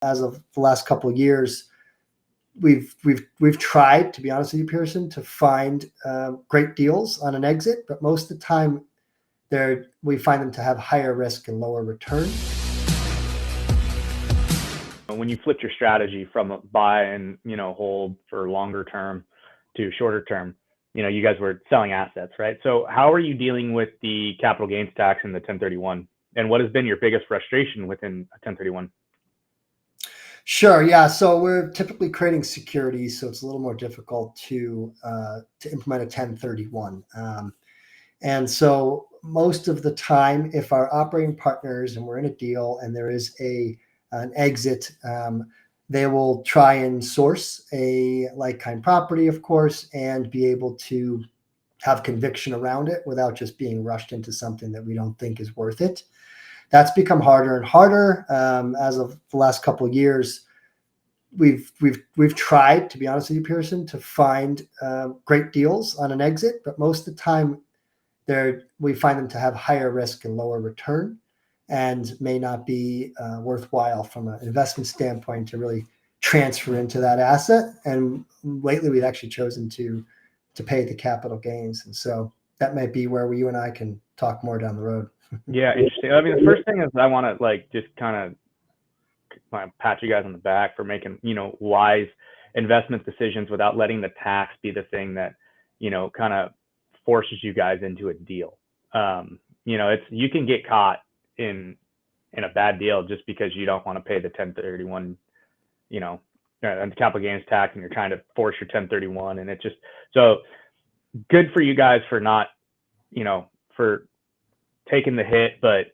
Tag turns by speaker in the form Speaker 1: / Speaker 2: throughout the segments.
Speaker 1: as of the last couple of years, we've tried, to be honest with you, Pearson, to find great deals on an exit, but most of the time we find them to have higher risk and lower return.
Speaker 2: When you flipped your strategy from a buy and hold for longer term to shorter term, you guys were selling assets, right? So how are you dealing with the capital gains tax and the 1031? And what has been your biggest frustration within a 1031?
Speaker 1: Sure. Yeah. So we're typically creating securities, so it's a little more difficult to implement a 1031. And so most of the time, if our operating partners and we're in a deal and there is an exit, they will try and source a like-kind property, of course, and be able to have conviction around it without just being rushed into something that we don't think is worth it. That's become harder and harder as of the last couple of years. We've tried, to be honest with you, Pearson, to find great deals on an exit, but most of the time we find them to have higher risk and lower return, and may not be worthwhile from an investment standpoint to really transfer into that asset. And lately, we've actually chosen to pay the capital gains, and so that might be where you and I can talk more down the road.
Speaker 2: Yeah, interesting. I mean, the first thing is I want to just kind of pat you guys on the back for making wise investment decisions without letting the tax be the thing that kind of forces you guys into a deal. You can get caught in a bad deal just because you don't want to pay the 1031, and the capital gains tax, and you're trying to force your 1031, and it just so good for you guys for not for taking the hit, but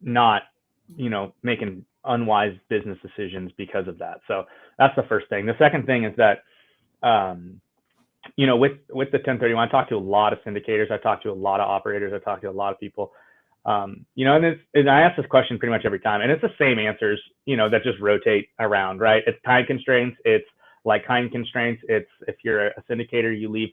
Speaker 2: not making unwise business decisions because of that. So that's the first thing. The second thing is that with the 1031, I talked to a lot of syndicators, I talked to a lot of operators, I talked to a lot of people, and I ask this question pretty much every time, and it's the same answers that just rotate around, right? It's time constraints, it's like-kind constraints, it's if you're a syndicator, you leave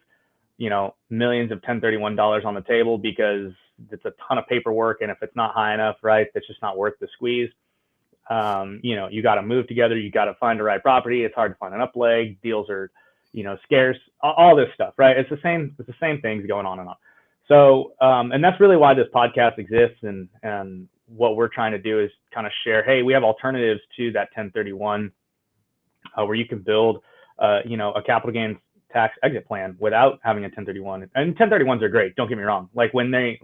Speaker 2: millions of 1031 dollars on the table because it's a ton of paperwork, and if it's not high enough, right, it's just not worth the squeeze. You got to move together, you got to find the right property, it's hard to find an up leg, deals are scarce, all this stuff, right? It's the same things going on and on. So and that's really why this podcast exists, and what we're trying to do is kind of share, hey, we have alternatives to that 1031 where you can build a capital gains tax exit plan without having a 1031. And 1031s are great, don't get me wrong. Like when there's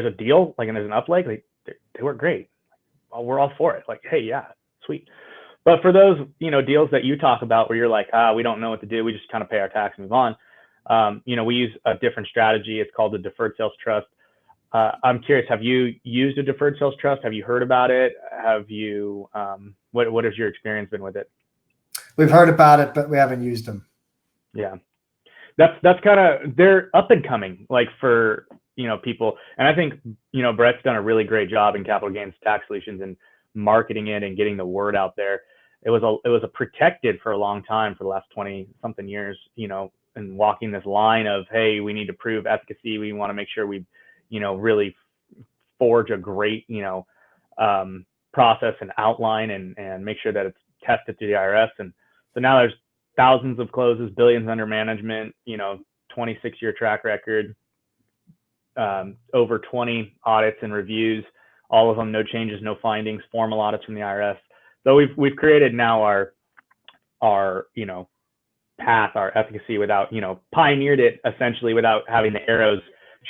Speaker 2: a deal, like, and there's an up leg, like they work great. We're all for it. Like, hey, yeah, sweet. But for those deals that you talk about where you're like, we don't know what to do, we just kind of pay our tax and move on, we use a different strategy. It's called the Deferred Sales Trust. I'm curious, have you used a Deferred Sales Trust? Have you heard about it? Have you what has your experience been with it?
Speaker 1: We've heard about it, but we haven't used them.
Speaker 2: Yeah, that's kind of, they're up and coming, like, for people. And I think Brett's done a really great job in Capital Gains Tax Solutions and marketing it and getting the word out there. It was a protected for a long time, for the last 20 something years, and walking this line of, hey, we need to prove efficacy, we want to make sure we really forge a great process and outline and make sure that it's tested through the IRS. And so now there's thousands of closes, billions under management, 26-year track record, over 20 audits and reviews, all of them no changes, no findings, formal audits from the IRS. So we've created now our path, our efficacy, without pioneered it essentially without having the arrows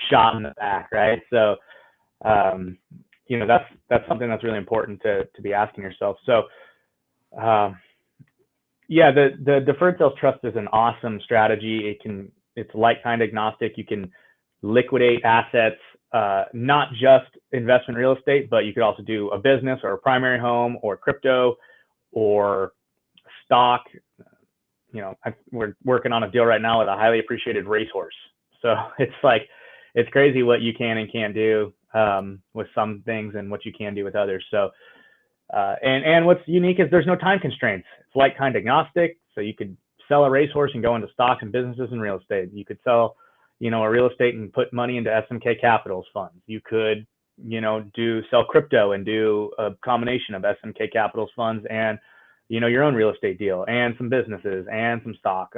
Speaker 2: shot in the back, right? So that's something that's really important to be asking yourself. So the Deferred Sales Trust is an awesome strategy. It's like-kind agnostic. You can liquidate assets, not just investment real estate, but you could also do a business or a primary home or crypto or stock. We're working on a deal right now with a highly appreciated racehorse. So it's crazy what you can and can't do with some things and what you can do with others. So and what's unique is there's no time constraints. It's like-kind agnostic. So you could sell a racehorse and go into stocks and businesses and real estate. You could sell a real estate and put money into SMK Capital's funds. You could sell crypto and do a combination of SMK Capital's funds and, your own real estate deal and some businesses and some stock.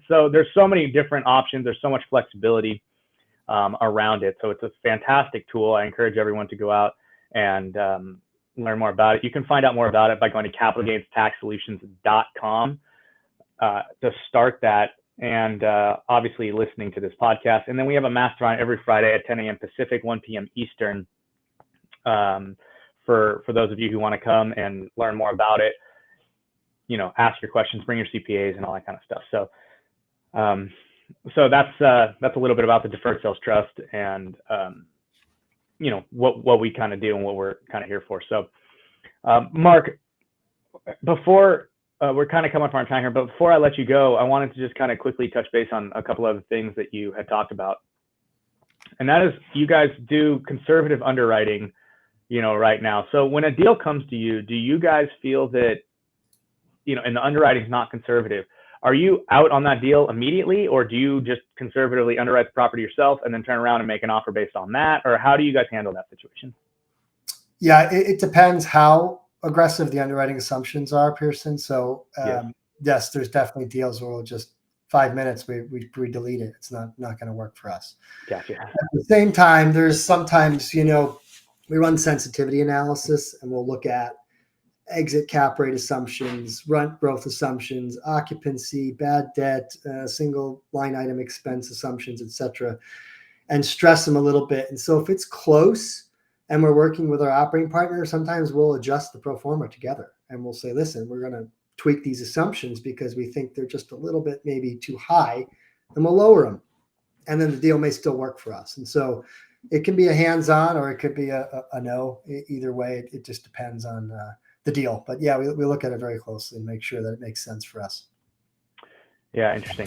Speaker 2: So there's so many different options. There's so much flexibility around it. So it's a fantastic tool. I encourage everyone to go out and learn more about it. You can find out more about it by going to capitalgainstaxsolutions.com to start that, and obviously listening to this podcast. And then we have a mastermind every Friday at 10 a.m. Pacific, 1 p.m. Eastern, for those of you who want to come and learn more about it. Ask your questions, bring your CPAs, and all that kind of stuff. So that's a little bit about the Deferred Sales Trust and what we kind of do and what we're kind of here for. So Mark, before we're kind of coming up on our time here, but before I let you go, I wanted to just kind of quickly touch base on a couple other things that you had talked about. And that is, you guys do conservative underwriting, right now. So when a deal comes to you, do you guys feel that, and the underwriting is not conservative, are you out on that deal immediately, or do you just conservatively underwrite the property yourself and then turn around and make an offer based on that? Or how do you guys handle that situation?
Speaker 1: Yeah, it depends how aggressive the underwriting assumptions are, Pearson. So yes, there's definitely deals where we'll just 5 minutes, we delete it. It's not going to work for us.
Speaker 2: Gotcha.
Speaker 1: At the same time, there's sometimes, we run sensitivity analysis and we'll look at exit cap rate assumptions, rent growth assumptions, occupancy, bad debt, single line item expense assumptions, et cetera, and stress them a little bit. And so if it's close and we're working with our operating partner, sometimes we'll adjust the pro forma together and we'll say, listen, we're going to tweak these assumptions because we think they're just a little bit maybe too high, and we'll lower them. And then the deal may still work for us. And so it can be a hands-on or it could be a no. Either way, it just depends on the deal. But yeah, we look at it very closely and make sure that it makes sense for us.
Speaker 2: Yeah, interesting.